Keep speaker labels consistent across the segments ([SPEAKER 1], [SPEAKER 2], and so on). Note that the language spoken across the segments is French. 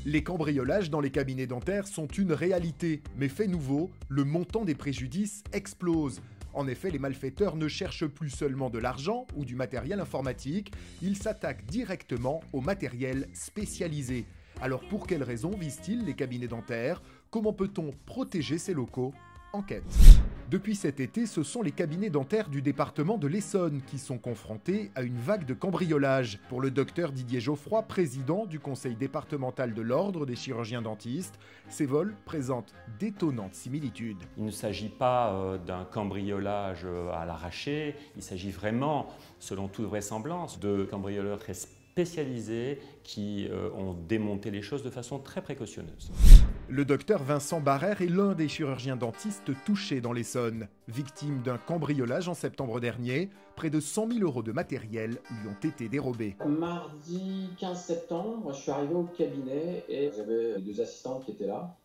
[SPEAKER 1] Les cambriolages dans les cabinets dentaires sont une réalité, mais fait nouveau, le montant des préjudices explose. En effet, les malfaiteurs ne cherchent plus seulement de l'argent ou du matériel informatique, ils s'attaquent directement au matériel spécialisé. Alors pour quelles raisons visent-ils les cabinets dentaires? Comment peut-on protéger ces locaux? Enquête. Depuis cet été, ce sont les cabinets dentaires du département de l'Essonne qui sont confrontés à une vague de cambriolages. Pour le docteur Didier Geoffroy, président du conseil départemental de l'Ordre des chirurgiens dentistes, ces vols présentent d'étonnantes similitudes.
[SPEAKER 2] Il ne s'agit pas d'un cambriolage à l'arraché, il s'agit vraiment, selon toute vraisemblance, de cambrioleurs très spécialisés qui ont démonté les choses de façon très précautionneuse.
[SPEAKER 1] Le docteur Vincent Barrère est l'un des chirurgiens dentistes touchés dans l'Essonne. Victime d'un cambriolage en septembre dernier, près de 100 000 € de matériel lui ont été dérobés.
[SPEAKER 3] Mardi 15 septembre, je suis arrivé au cabinet et j'avais 2 assistantes qui étaient là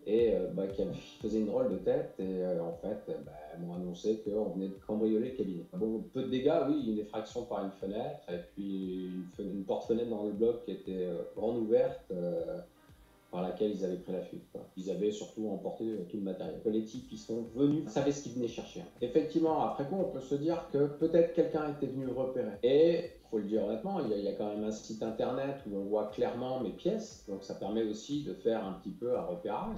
[SPEAKER 3] et qui faisaient une drôle de tête et en fait elles m'ont annoncé qu'on venait de cambrioler le cabinet. Bon, peu de dégâts, oui, une effraction par une fenêtre et puis une porte-fenêtre dans le bloc qui était grande ouverte. Par laquelle ils avaient pris la fuite. Ils avaient surtout emporté tout le matériel. Les types, ils sont venus, ils savaient ce qu'ils venaient chercher. Effectivement, après coup, on peut se dire que peut-être quelqu'un était venu repérer. Et, il faut le dire honnêtement, il y a quand même un site internet où on voit clairement mes pièces, donc ça permet aussi de faire un petit peu un repérage.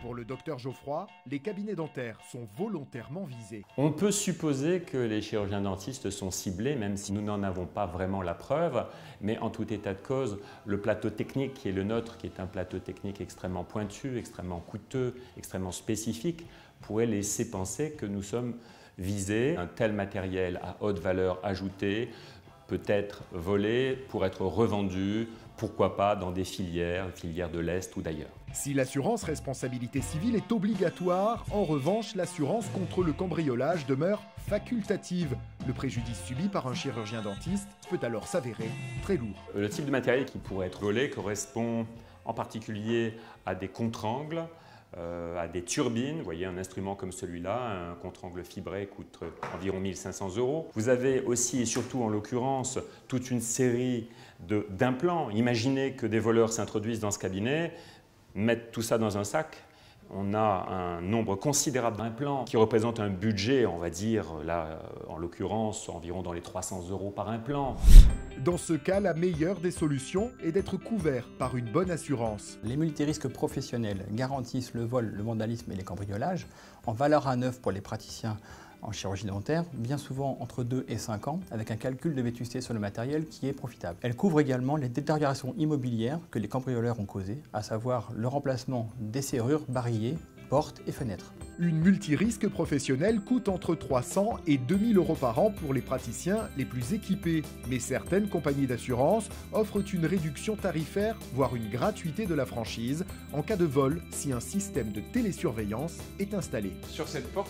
[SPEAKER 1] Pour le docteur Geoffroy, les cabinets dentaires sont volontairement visés.
[SPEAKER 2] On peut supposer que les chirurgiens dentistes sont ciblés, même si nous n'en avons pas vraiment la preuve, mais en tout état de cause, le plateau technique qui est le nôtre, qui est un plateau technique extrêmement pointu, extrêmement coûteux, extrêmement spécifique, pourrait laisser penser que nous sommes visés. Un tel matériel à haute valeur ajoutée peut être volé pour être revendu, pourquoi pas dans des filières de l'Est ou d'ailleurs.
[SPEAKER 1] Si l'assurance responsabilité civile est obligatoire, en revanche, l'assurance contre le cambriolage demeure facultative. Le préjudice subi par un chirurgien dentiste peut alors s'avérer très lourd.
[SPEAKER 2] Le type de matériel qui pourrait être volé correspond en particulier à des contre-angles, à des turbines. Vous voyez, un instrument comme celui-là, un contre-angle fibré coûte environ 1 500 €. Vous avez aussi et surtout en l'occurrence toute une série d'implants. Imaginez que des voleurs s'introduisent dans ce cabinet, mettent tout ça dans un sac. On a un nombre considérable d'implants qui représentent un budget, on va dire, là, en l'occurrence, environ dans les 300 € par implant.
[SPEAKER 1] Dans ce cas, la meilleure des solutions est d'être couvert par une bonne assurance.
[SPEAKER 4] Les multirisques professionnels garantissent le vol, le vandalisme et les cambriolages en valeur à neuf pour les praticiens en chirurgie dentaire, bien souvent entre 2 et 5 ans, avec un calcul de vétusté sur le matériel qui est profitable. Elle couvre également les détériorations immobilières que les cambrioleurs ont causées, à savoir le remplacement des serrures, barillet, portes et fenêtres.
[SPEAKER 1] Une multirisque professionnelle coûte entre 300 et 2000 € par an pour les praticiens les plus équipés. Mais certaines compagnies d'assurance offrent une réduction tarifaire, voire une gratuité de la franchise, en cas de vol si un système de télésurveillance est installé.
[SPEAKER 5] Sur cette porte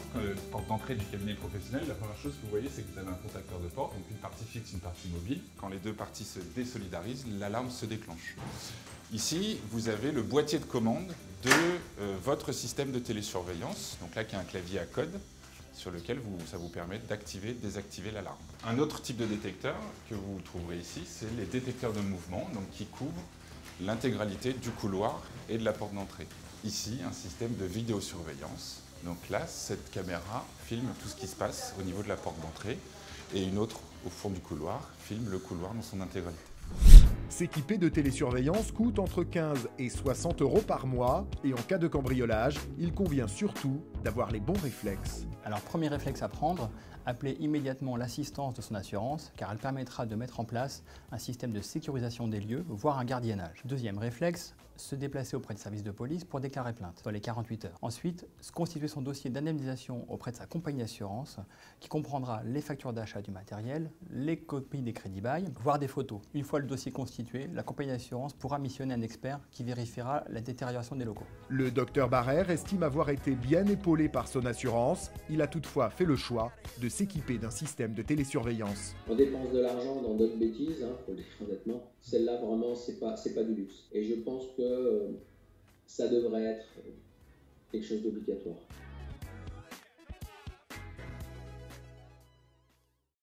[SPEAKER 5] d'entrée du cabinet professionnel, la première chose que vous voyez, c'est que vous avez un contacteur de porte, donc une partie fixe, une partie mobile. Quand les deux parties se désolidarisent, l'alarme se déclenche. Ici, vous avez le boîtier de commande de votre système de télésurveillance, donc là qui a un clavier à code sur lequel ça vous permet d'activer, désactiver l'alarme. Un autre type de détecteur que vous trouverez ici, c'est les détecteurs de mouvement, donc qui couvrent l'intégralité du couloir et de la porte d'entrée. Ici, un système de vidéosurveillance. Donc là, cette caméra filme tout ce qui se passe au niveau de la porte d'entrée et une autre au fond du couloir filme le couloir dans son intégralité.
[SPEAKER 1] S'équiper de télésurveillance coûte entre 15 et 60 € par mois et en cas de cambriolage, il convient surtout d'avoir les bons réflexes.
[SPEAKER 4] Alors premier réflexe à prendre, appelez immédiatement l'assistance de son assurance car elle permettra de mettre en place un système de sécurisation des lieux, voire un gardiennage. Deuxième réflexe, se déplacer auprès des services de police pour déclarer plainte dans les 48 heures. Ensuite, constituer son dossier d'indemnisation auprès de sa compagnie d'assurance qui comprendra les factures d'achat du matériel, les copies des crédits bail, voire des photos. Une fois le dossier constitué, la compagnie d'assurance pourra missionner un expert qui vérifiera la détérioration des locaux.
[SPEAKER 1] Le docteur Barrère estime avoir été bien épaulé par son assurance. Il a toutefois fait le choix de s'équiper d'un système de télésurveillance.
[SPEAKER 3] On dépense de l'argent dans d'autres bêtises, faut le dire honnêtement. Celle-là, vraiment, c'est pas du luxe. Et je pense que ça devrait être quelque chose d'obligatoire.